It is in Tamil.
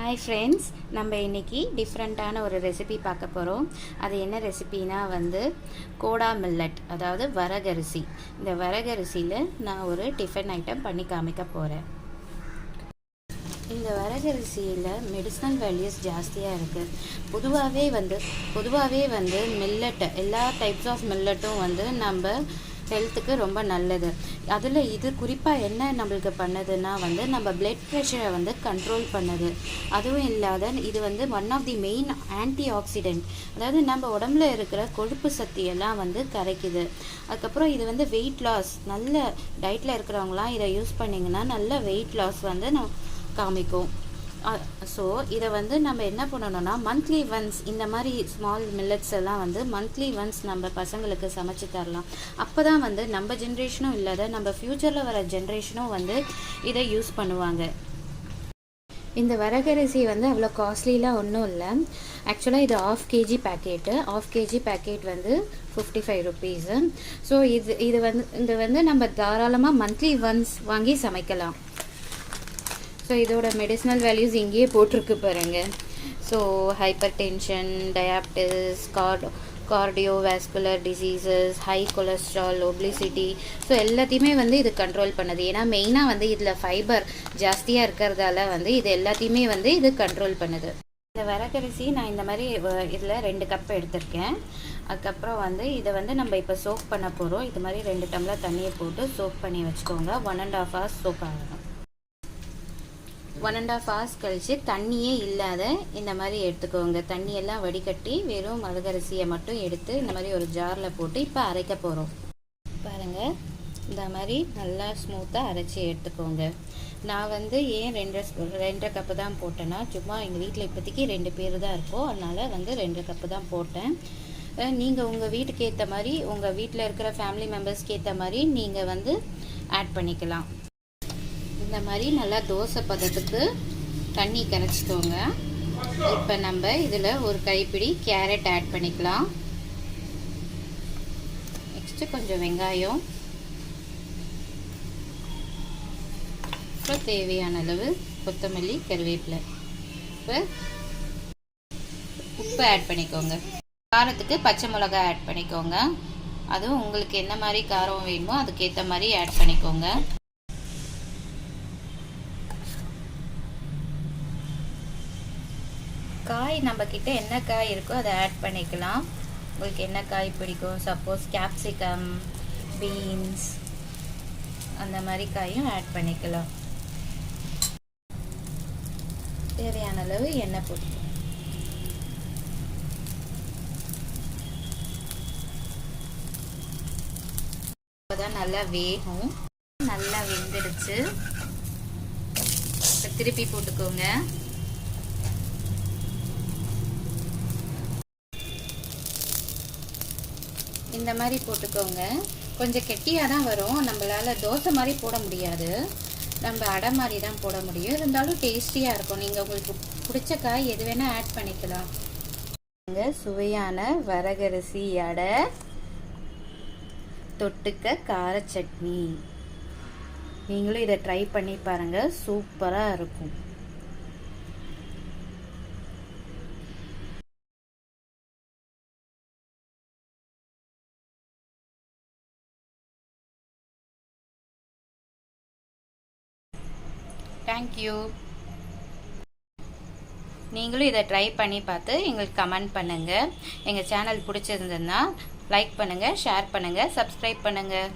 ஹாய் ஃப்ரெண்ட்ஸ், நம்ம இன்றைக்கி டிஃப்ரெண்ட்டான ஒரு ரெசிபி பார்க்க போகிறோம். அது என்ன ரெசிபினா கோடா மில்லட், அதாவது வரகரிசி. இந்த வரகரிசியில் நான் ஒரு டிஃபன் ஐட்டம் பண்ணி காமிக்க போகிறேன். இந்த வரகரிசியில் மெடிசனல் வேல்யூஸ் ஜாஸ்தியாக இருக்குது. பொதுவாகவே மில்லட், எல்லா டைப்ஸ் ஆஃப் மில்லட்டும் நம்ம ஹெல்த்துக்கு ரொம்ப நல்லது. அதில் இது குறிப்பாக என்ன நம்மளுக்கு பண்ணுதுன்னா நம்ம பிளட் ப்ரெஷரை கண்ட்ரோல் பண்ணுது. அதுவும் இல்லாத இது one of the main antioxidant, அதாவது நம்ம உடம்புல இருக்கிற கொழுப்பு சக்தியெல்லாம் கரைக்குது. அதுக்கப்புறம் இது வெயிட் லாஸ், நல்ல டயட்டில் இருக்கிறவங்களாம் இதை யூஸ் பண்ணிங்கன்னா நல்ல வெயிட் லாஸ் காமிக்கும். ஸோ இதை நம்ம என்ன பண்ணணும்னா மந்த்லி ஒன்ஸ் இந்த மாதிரி ஸ்மால் மில்லட்ஸ் எல்லாம் மந்த்லி ஒன்ஸ் நம்ம பசங்களுக்கு சமைச்சு தரலாம். அப்போ தான் நம்ம ஜென்ரேஷனும் இல்லாத நம்ம ஃப்யூச்சரில் வர ஜென்ரேஷனும் இதை யூஸ் பண்ணுவாங்க. இந்த வரகரிசி அவ்வளோ காஸ்ட்லிலாம் ஒன்றும் இல்லை. ஆக்சுவலாக இது ½ kg packet. ½ kg packet 55 rupees. So இது நம்ம தாராளமாக மந்த்லி ஒன்ஸ் வாங்கி சமைக்கலாம். ஸோ இதோட மெடிசனல் வேல்யூஸ் இங்கேயே போட்டிருக்கு பாருங்கள். So hyper tension, diabetes, cardiovascular diseases, high cholesterol, obesity, so எல்லாத்தையுமே இது கண்ட்ரோல் பண்ணுது. ஏன்னா மெயினாக இதில் ஃபைபர் ஜாஸ்தியாக இருக்கிறதால இது எல்லாத்தையுமே இது கண்ட்ரோல் பண்ணுது. இந்த வரகரிசி நான் இந்த மாதிரி இதில் 2 கப் எடுத்திருக்கேன். அதுக்கப்புறம் இதை நம்ம இப்போ சோக் பண்ண போகிறோம். இது மாதிரி 2 டம்ளர் தண்ணியை போட்டு சோக் பண்ணி வச்சுக்கோங்க. 1.5 hours சோக் ஆகணும். 1.5 hours கழித்து தண்ணியே இல்லாத இந்த மாதிரி எடுத்துக்கோங்க. தண்ணியெல்லாம் வடிகட்டி வெறும் வரகரிசியை மட்டும் எடுத்து இந்த மாதிரி ஒரு ஜாரில் போட்டு இப்போ அரைக்க போகிறோம். பாருங்கள், இந்த மாதிரி நல்லா ஸ்மூத்தாக அரைச்சி எடுத்துக்கோங்க. நான் ஏன் 2.5 கப்பு தான் போட்டேன்னா, சும்மா எங்கள் வீட்டில் இப்போதைக்கு 2 பேர் தான் இருக்கோம், அதனால் 2 கப்பு தான் போட்டேன். நீங்கள் உங்கள் வீட்டுக்கு ஏற்ற மாதிரி, உங்கள் வீட்டில் இருக்கிற ஃபேமிலி மெம்பர்ஸ்க்கு ஏற்ற மாதிரி நீங்கள் ஆட் பண்ணிக்கலாம். இந்த மாதிரி நல்லா தோசை பதத்துக்கு தண்ணி கரைச்சிக்கோங்க. இப்போ நம்ம இதில் ஒரு கைப்பிடி கேரட் ஆட் பண்ணிக்கலாம். நெக்ஸ்ட்டு கொஞ்சம் வெங்காயம், அப்புறம் தேவையான அளவு கொத்தமல்லி, கருவேப்பிலை. இப்போ உப்பு ஆட் பண்ணிக்கோங்க. காரத்துக்கு பச்சை மிளகாய் ஆட் பண்ணிக்கோங்க. அதுவும் உங்களுக்கு என்ன மாதிரி காரம் வேணுமோ அதுக்கேற்ற மாதிரி ஆட் பண்ணிக்கோங்க. காய் நம்மக்கிட்ட என்ன காய் இருக்கோ அதை ஆட் பண்ணிக்கலாம். உங்களுக்கு என்ன காய் பிடிக்கும், சப்போஸ் கேப்சிகம், பீன்ஸ், அந்த மாதிரி காயும் ஆட் பண்ணிக்கலாம். தேவையான அளவு எண்ணெய் போட்டு அப்போதான் நல்லா வேகும். நல்லா வெந்துடுச்சு. திருப்பி போட்டுக்கோங்க. இந்த மாதிரி போட்டுக்கோங்க. கொஞ்சம் கெட்டியாக தான் வரும். நம்மளால் தோசை மாதிரி போட முடியாது, நம்ம அடை மாதிரி தான் போட முடியும். இருந்தாலும் டேஸ்டியாக இருக்கும். நீங்கள் உங்களுக்கு பிடிச்ச காய் எது வேணால் ஆட் பண்ணிக்கலாம். சுவையான வரகரிசி அடை, தொட்டுக்க கார சட்னி. நீங்களும் இதை ட்ரை பண்ணி பாருங்கள், சூப்பராக இருக்கும். தேங்க்யூ. நீங்களும் இதை ட்ரை பண்ணி பார்த்து எங்களுக்கு கமெண்ட் பண்ணுங்கள். எங்கள் சேனல் பிடிச்சிருந்ததுன்னா லைக் பண்ணுங்கள், ஷேர் பண்ணுங்கள், சப்ஸ்கிரைப் பண்ணுங்கள்.